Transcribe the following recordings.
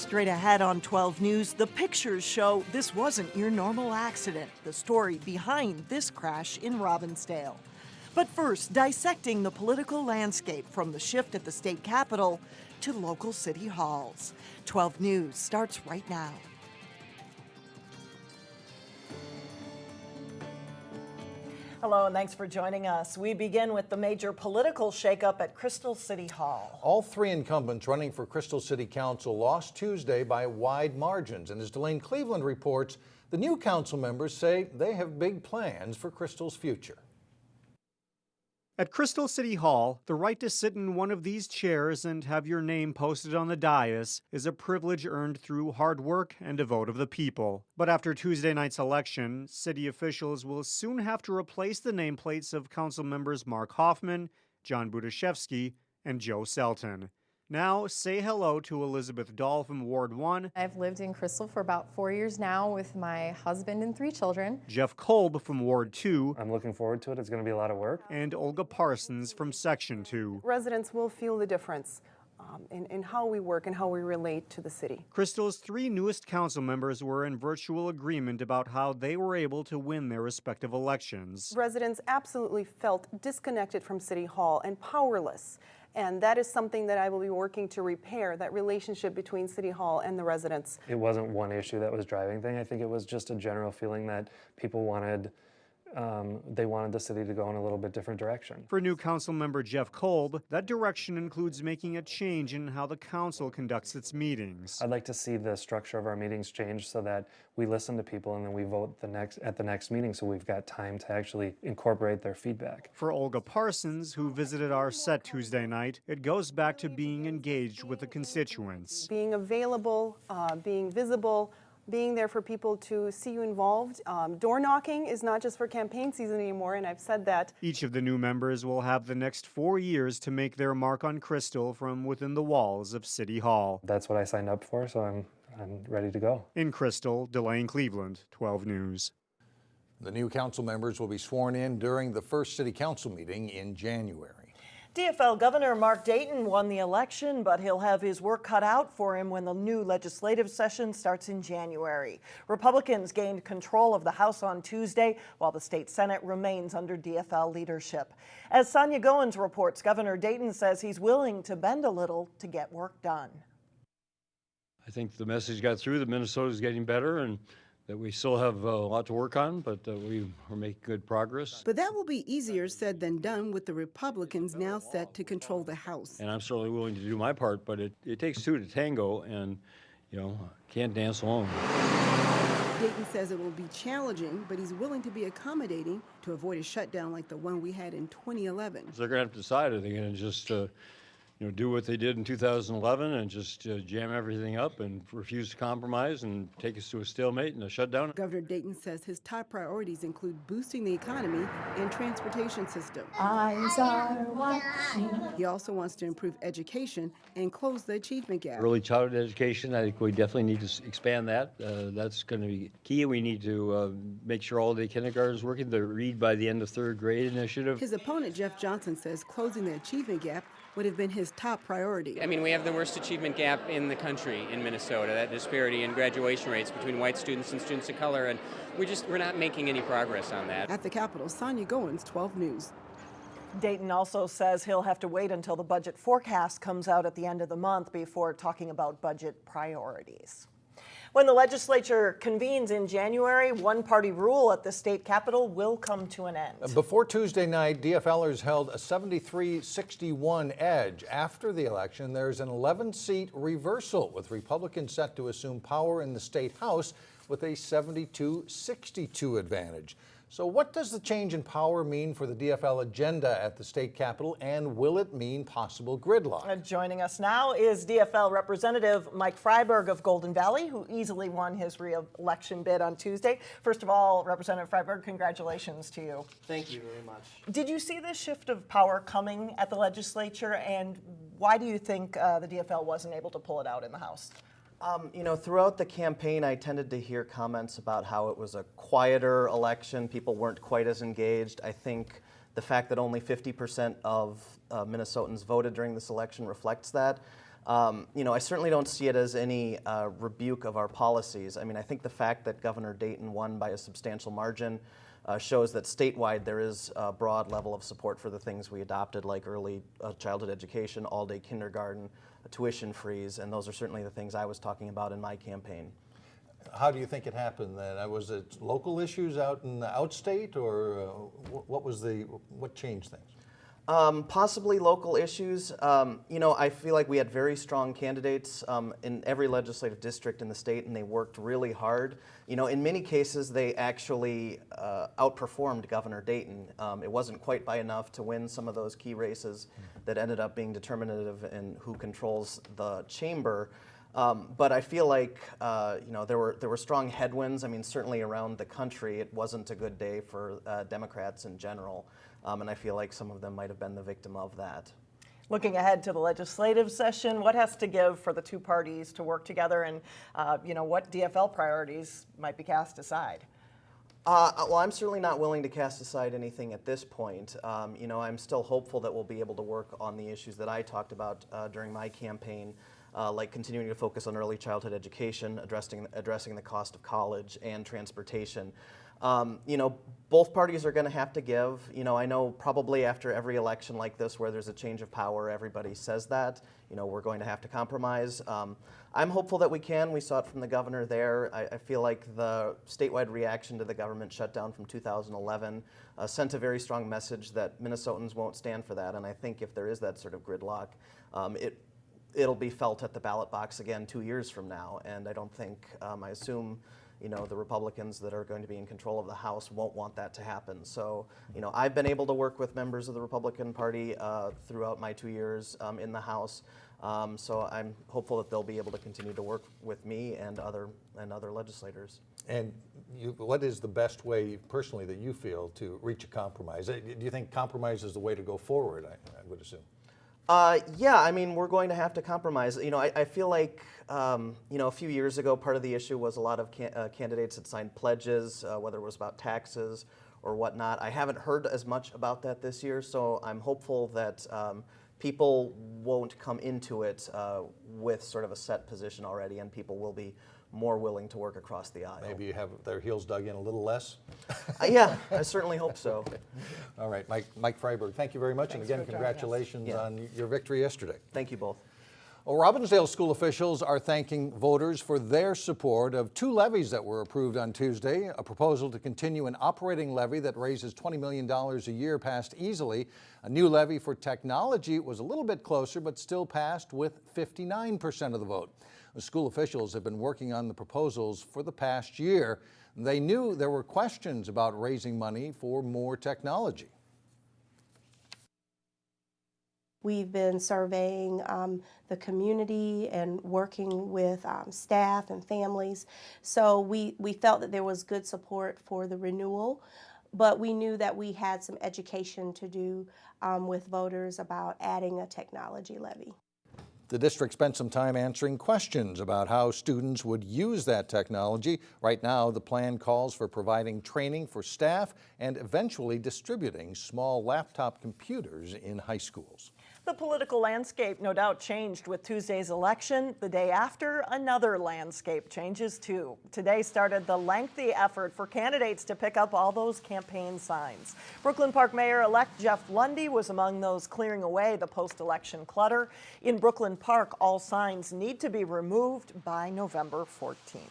Straight ahead on 12 News, the pictures show this wasn't your normal accident. The story behind this crash in Robbinsdale. But first, dissecting the political landscape from the shift at the state capitol to local city halls. 12 News starts right now. Hello, and thanks for joining us. We begin with the major political shakeup at Crystal City Hall. All three incumbents running for Crystal City Council lost Tuesday by wide margins. And as Delane Cleveland reports, the new council members say they have big plans for Crystal's future. At Crystal City Hall, the right to sit in one of these chairs and have your name posted on the dais is a privilege earned through hard work and a vote of the people. But after Tuesday night's election, city officials will soon have to replace the nameplates of council members Mark Hoffman, John Budashevsky, and Joe Selton. Now, say hello to Elizabeth Dahl from Ward 1. I've lived in Crystal for about 4 years now with my husband and 3 children. Jeff Kolb from Ward 2. I'm looking forward to it. It's going to be a lot of work. And Olga Parsons from Section 2. Residents will feel the difference in how we work and how we relate to the city. Crystal's 3 newest council members were in virtual agreement about how they were able to win their respective elections. Residents absolutely felt disconnected from City Hall and powerless. And that is something that I will be working to repair, that relationship between City Hall and the residents. It wasn't one issue that was driving thing. I think it was just a general feeling that people wanted the city to go in a little bit different direction. For new council member Jeff Kolb, that direction includes making a change in how the council conducts its meetings. I'd like to see the structure of our meetings change so that we listen to people and then we vote at the next meeting, so we've got time to actually incorporate their feedback. For Olga Parsons, who visited our set Tuesday night, it goes back to being engaged with the constituents. Being available, being visible, being there for people to see you involved. Door knocking is not just for campaign season anymore, and I've said that. Each of the new members will have the next 4 years to make their mark on Crystal from within the walls of City Hall. That's what I signed up for, so I'm ready to go. In Crystal, Delane Cleveland, 12 News. The new council members will be sworn in during the first city council meeting in January. DFL Governor Mark Dayton won the election, but he'll have his work cut out for him when the new legislative session starts in January. Republicans gained control of the House on Tuesday, while the state Senate remains under DFL leadership. As Sonia Goins reports, Governor Dayton says he's willing to bend a little to get work done. I think the message got through that Minnesota is getting better and that we still have a lot to work on, but we are making good progress. But that will be easier said than done with the Republicans now set to control the House. And I'm certainly willing to do my part, but it takes 2 to tango, and, can't dance alone. Dayton says it will be challenging, but he's willing to be accommodating to avoid a shutdown like the one we had in 2011. So they're going to have to decide, are they going to just do what they did in 2011 and just jam everything up and refuse to compromise and take us to a stalemate and a shutdown? Governor Dayton says his top priorities include boosting the economy and transportation system. Eyes are watching. He also wants to improve education and close the achievement gap. Early childhood education, I think we definitely need to expand that. That's going to be key. We need to make sure all the kindergartens working, the Read by the End of 3rd Grade initiative. His opponent, Jeff Johnson, says closing the achievement gap would have been his top priority. I mean, we have the worst achievement gap in the country in Minnesota, that disparity in graduation rates between white students and students of color, and we're not making any progress on that. At the Capitol, Sonia Goins, 12 News. Dayton also says he'll have to wait until the budget forecast comes out at the end of the month before talking about budget priorities. When the legislature convenes in January, one-party rule at the state capitol will come to an end. Before Tuesday night, DFLers held a 73-61 edge. After the election, there's an 11-seat reversal, with Republicans set to assume power in the state House with a 72-62 advantage. So what does the change in power mean for the DFL agenda at the state capitol, and will it mean possible gridlock? Joining us now is DFL Representative Mike Freiberg of Golden Valley, who easily won his re-election bid on Tuesday. First of all, Representative Freiberg, congratulations to you. Thank you very much. Did you see this shift of power coming at the legislature, and why do you think the DFL wasn't able to pull it out in the House? Throughout the campaign, I tended to hear comments about how it was a quieter election. People weren't quite as engaged. I think the fact that only 50% of Minnesotans voted during this election reflects that. I certainly don't see it as any rebuke of our policies. I mean, I think the fact that Governor Dayton won by a substantial margin shows that statewide there is a broad level of support for the things we adopted, like early childhood education, all-day kindergarten, tuition freeze, and those are certainly the things I was talking about in my campaign. How do you think it happened then? Was it local issues out in the outstate, or what changed things? Possibly local issues. I feel like we had very strong candidates in every legislative district in the state, and they worked really hard. In many cases, they actually outperformed Governor Dayton. It wasn't quite by enough to win some of those key races that ended up being determinative in who controls the chamber. But I feel like there were strong headwinds. I mean, certainly around the country, it wasn't a good day for Democrats in general. And I feel like some of them might have been the victim of that. Looking ahead to the legislative session, what has to give for the two parties to work together, and what DFL priorities might be cast aside? Well, I'm certainly not willing to cast aside anything at this point. I'm still hopeful that we'll be able to work on the issues that I talked about during my campaign, like continuing to focus on early childhood education, addressing the cost of college and transportation. Both parties are going to have to give. I know probably after every election like this where there's a change of power, everybody says that. We're going to have to compromise. I'm hopeful that we can. We saw it from the governor there. I feel like the statewide reaction to the government shutdown from 2011 sent a very strong message that Minnesotans won't stand for that. And I think if there is that sort of gridlock, it'll be felt at the ballot box again 2 years from now. And I don't think, I assume, the Republicans that are going to be in control of the House won't want that to happen. So, I've been able to work with members of the Republican Party throughout my 2 years in the House. So I'm hopeful that they'll be able to continue to work with me and other legislators. And what is the best way, personally, that you feel to reach a compromise? Do you think compromise is the way to go forward, I would assume? Yeah, I mean, we're going to have to compromise. I feel like, a few years ago, part of the issue was a lot of candidates had signed pledges, whether it was about taxes or whatnot. I haven't heard as much about that this year, so I'm hopeful that people won't come into it with sort of a set position already, and people will be more willing to work across the aisle. Maybe you have their heels dug in a little less? Yeah, I certainly hope so. All right, Mike Freiberg, thank you very much. Thanks, and again, congratulations on your victory yesterday. Thank you both. Well, Robbinsdale school officials are thanking voters for their support of two levies that were approved on Tuesday. A proposal to continue an operating levy that raises $20 million a year passed easily. A new levy for technology was a little bit closer, but still passed with 59% of the vote. The school officials have been working on the proposals for the past year. They knew there were questions about raising money for more technology. We've been surveying the community and working with staff and families. So we felt that there was good support for the renewal, but we knew that we had some education to do with voters about adding a technology levy. The district spent some time answering questions about how students would use that technology. Right now, the plan calls for providing training for staff and eventually distributing small laptop computers in high schools. The political landscape no doubt changed with Tuesday's election. The day after, another landscape changes too. Today started the lengthy effort for candidates to pick up all those campaign signs. Brooklyn Park Mayor-elect Jeff Lundy was among those clearing away the post-election clutter. In Brooklyn Park, all signs need to be removed by November 14th.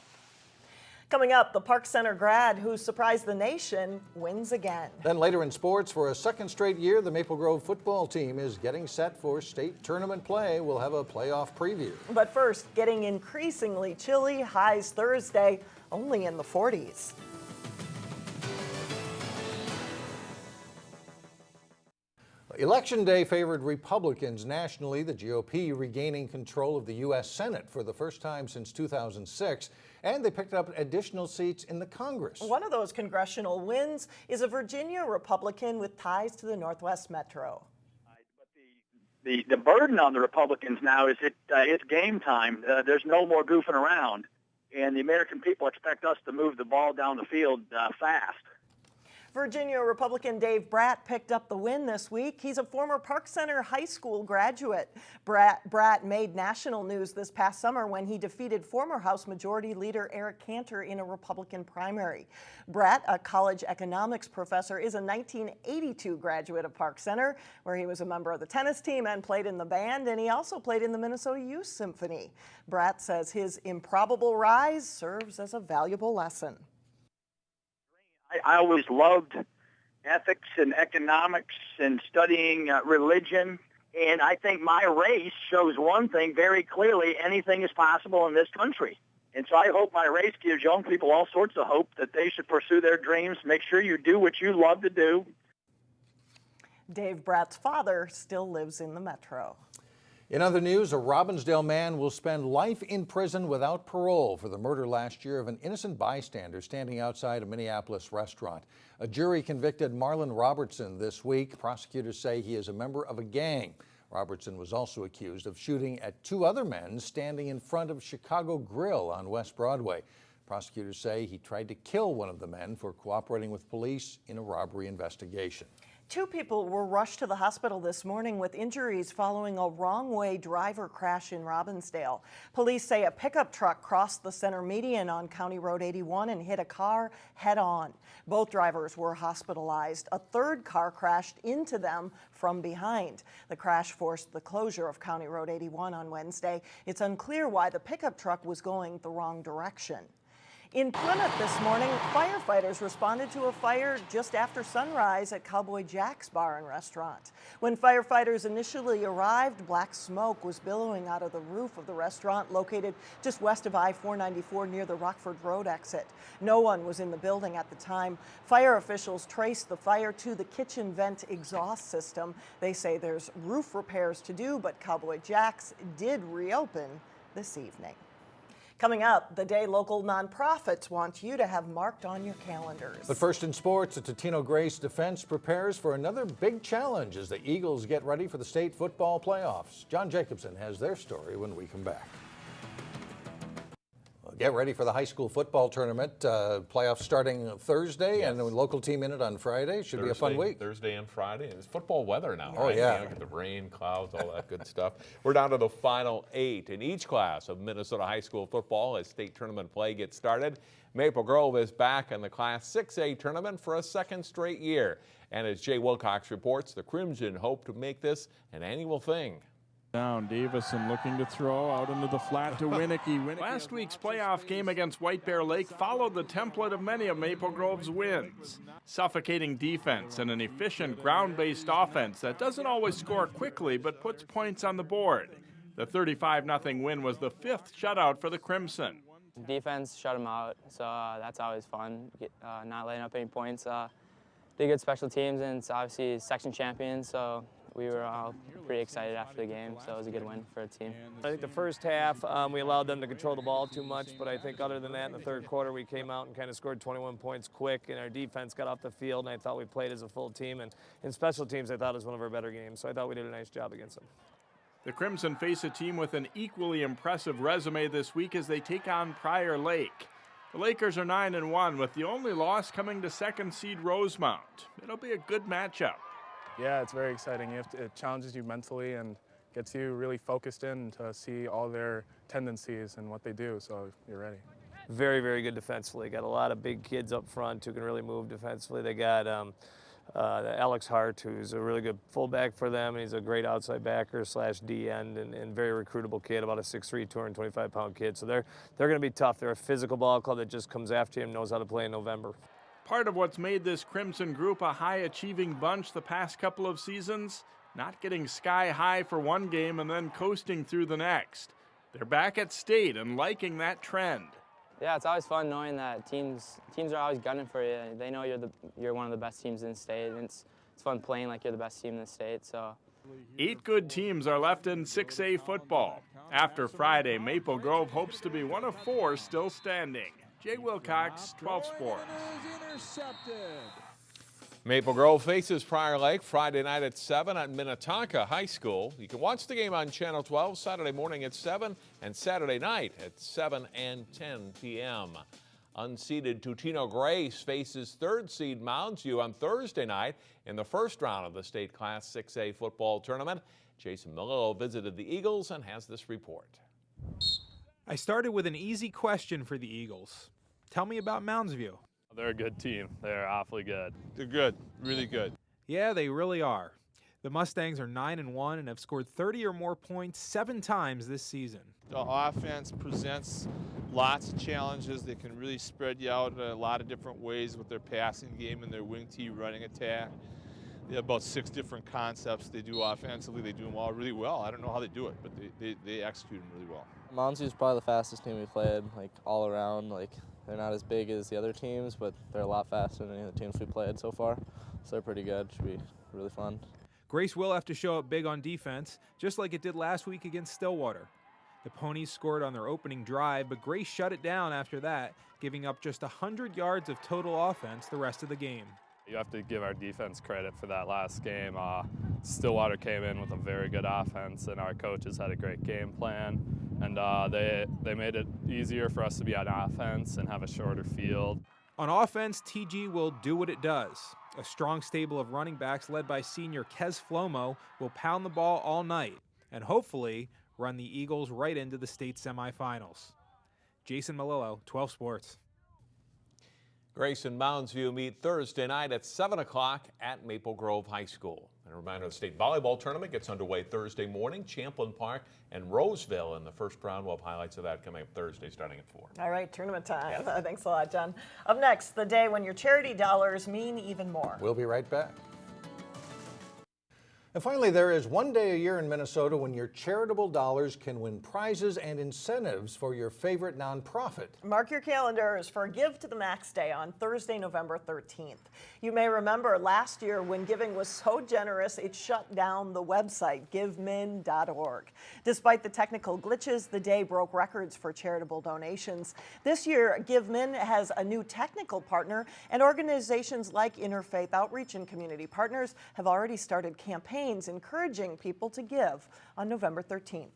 Coming up, the Park Center grad who surprised the nation wins again. Then later in sports, for a second straight year, the Maple Grove football team is getting set for state tournament play. We'll have a playoff preview. But first, getting increasingly chilly, highs Thursday only in the 40s. Election day favored Republicans nationally, the GOP regaining control of the U.S. Senate for the first time since 2006, and they picked up additional seats in the Congress. One of those congressional wins is a Virginia Republican with ties to the Northwest Metro. The burden on the Republicans now is it's game time. There's no more goofing around, and the American people expect us to move the ball down the field fast. Virginia Republican Dave Bratt picked up the win this week. He's a former Park Center High School graduate. Bratt made national news this past summer when he defeated former House Majority Leader Eric Cantor in a Republican primary. Bratt, a college economics professor, is a 1982 graduate of Park Center, where he was a member of the tennis team and played in the band, and he also played in the Minnesota Youth Symphony. Bratt says his improbable rise serves as a valuable lesson. I always loved ethics and economics and studying religion, and I think my race shows one thing very clearly: anything is possible in this country. And so I hope my race gives young people all sorts of hope that they should pursue their dreams. Make sure you do what you love to do. Dave Bratt's father still lives in the metro. In other news, a Robbinsdale man will spend life in prison without parole for the murder last year of an innocent bystander standing outside a Minneapolis restaurant. A jury convicted Marlon Robertson this week. Prosecutors say he is a member of a gang. Robertson was also accused of shooting at two other men standing in front of Chicago Grill on West Broadway. Prosecutors say he tried to kill one of the men for cooperating with police in a robbery investigation. Two people were rushed to the hospital this morning with injuries following a wrong-way driver crash in Robbinsdale. Police say a pickup truck crossed the center median on County Road 81 and hit a car head-on. Both drivers were hospitalized. A third car crashed into them from behind. The crash forced the closure of County Road 81 on Wednesday. It's unclear why the pickup truck was going the wrong direction. In Plymouth this morning, firefighters responded to a fire just after sunrise at Cowboy Jack's Bar and Restaurant. When firefighters initially arrived, black smoke was billowing out of the roof of the restaurant located just west of I-494 near the Rockford Road exit. No one was in the building at the time. Fire officials traced the fire to the kitchen vent exhaust system. They say there's roof repairs to do, but Cowboy Jack's did reopen this evening. Coming up, the day local nonprofits want you to have marked on your calendars. But first in sports, the Totino-Grace defense prepares for another big challenge as the Eagles get ready for the state football playoffs. John Jacobson has their story when we come back. Get ready for the high school football tournament. Playoffs starting Thursday, and a local team in it on Friday. Should be a fun week. Thursday and Friday. It's football weather now. Oh, right? yeah. You know, get the rain, clouds, all that good stuff. We're down to the final 8 in each class of Minnesota high school football as state tournament play gets started. Maple Grove is back in the Class 6A tournament for a second straight year. And as Jay Wilcox reports, the Crimson hope to make this an annual thing. Down, Davison looking to throw out into the flat to Winnicky. Last week's playoff game against White Bear Lake followed the template of many of Maple Grove's wins. Suffocating defense and an efficient ground-based offense that doesn't always score quickly but puts points on the board. The 35-0 win was the 5th shutout for the Crimson. Defense shut them out, so that's always fun, not letting up any points. Did good special teams, and it's obviously section champions, so we were all pretty excited after the game, so it was a good win for the team. I think the first half, we allowed them to control the ball too much, but I think other than that, in the third quarter, we came out and kind of scored 21 points quick, and our defense got off the field, and I thought we played as a full team. And in special teams, I thought it was one of our better games, so I thought we did a nice job against them. The Crimson face a team with an equally impressive resume this week as they take on Prior Lake. The Lakers are 9-1, with the only loss coming to second seed Rosemount. It'll be a good matchup. Yeah, it's very exciting. It challenges you mentally and gets you really focused in to see all their tendencies and what they do, so you're ready. Very, very good defensively. Got a lot of big kids up front who can really move defensively. They got Alex Hart, who's a really good fullback for them, and he's a great outside backer / D end and very recruitable kid, about a 6'3", 225-pound kid. So they're going to be tough. They're a physical ball club that just comes after you and knows how to play in November. Part of what's made this Crimson group a high-achieving bunch the past couple of seasons, not getting sky high for one game and then coasting through the next. They're back at state and liking that trend. Yeah, it's always fun knowing that teams are always gunning for you. They know you're one of the best teams in the state, and it's fun playing like you're the best team in the state. So 8 good teams are left in 6A football. After Friday, Maple Grove hopes to be one of 4 still standing. Jay Wilcox, 12 Sports. Maple Grove faces Prior Lake Friday night at 7 at Minnetonka High School. You can watch the game on Channel 12 Saturday morning at 7 and Saturday night at 7 and 10 p.m. Unseeded Totino-Grace faces third seed Mounds on Thursday night in the first round of the state Class 6A football tournament. Jason Melillo visited the Eagles and has this report. I started with an easy question for the Eagles. Tell me about Moundsview. They're a good team. They're awfully good. They're good, really good. Yeah, they really are. The Mustangs are 9-1 and have scored 30 or more points 7 times this season. The offense presents lots of challenges. They can really spread you out in a lot of different ways with their passing game and their wing T running attack. They have about 6 different concepts they do offensively. They do them all really well. I don't know how they do it, but they execute them really well. Mounds is probably the fastest team we played, like all around. Like they're not as big as the other teams, but they're a lot faster than any of the teams we played so far. So they're pretty good. Should be really fun. Grace will have to show up big on defense, just like it did last week against Stillwater. The Ponies scored on their opening drive, but Grace shut it down after that, giving up just 100 yards of total offense the rest of the game. You have to give our defense credit for that last game. Stillwater came in with a very good offense, and our coaches had a great game plan. And they made it easier for us to be on offense and have a shorter field. On offense, TG will do what it does. A strong stable of running backs led by senior Kez Flomo will pound the ball all night and hopefully run the Eagles right into the state semifinals. Jason Melillo, 12 Sports. Grace and Moundsview meet Thursday night at 7 o'clock at Maple Grove High School. And a reminder, the state volleyball tournament gets underway Thursday morning. Champlin Park and Roseville in the first round. We'll have highlights of that coming up Thursday starting at 4. All right, tournament time. Yes. Thanks a lot, John. Up next, the day when your charity dollars mean even more. We'll be right back. And finally, there is one day a year in Minnesota when your charitable dollars can win prizes and incentives for your favorite nonprofit. Mark your calendars for Give to the Max Day on Thursday, November 13th. You may remember last year when giving was so generous, it shut down the website, givemin.org. Despite the technical glitches, the day broke records for charitable donations. This year, GiveMin has a new technical partner, and organizations like Interfaith Outreach and Community Partners have already started campaigns encouraging people to give on November 13th.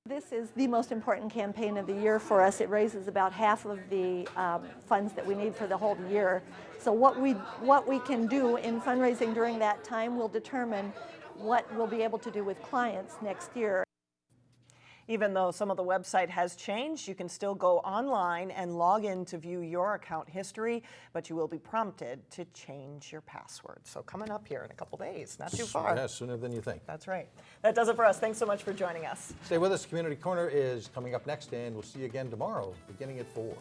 This is the most important campaign of the year for us. It raises about half of the funds that we need for the whole year. So what we can do in fundraising during that time will determine what we'll be able to do with clients next year. Even though some of the website has changed, you can still go online and log in to view your account history, but you will be prompted to change your password. So coming up here in a couple days, not too far. Yeah, sooner than you think. That's right. That does it for us. Thanks so much for joining us. Stay with us. Community Corner is coming up next, and we'll see you again tomorrow, beginning at 4.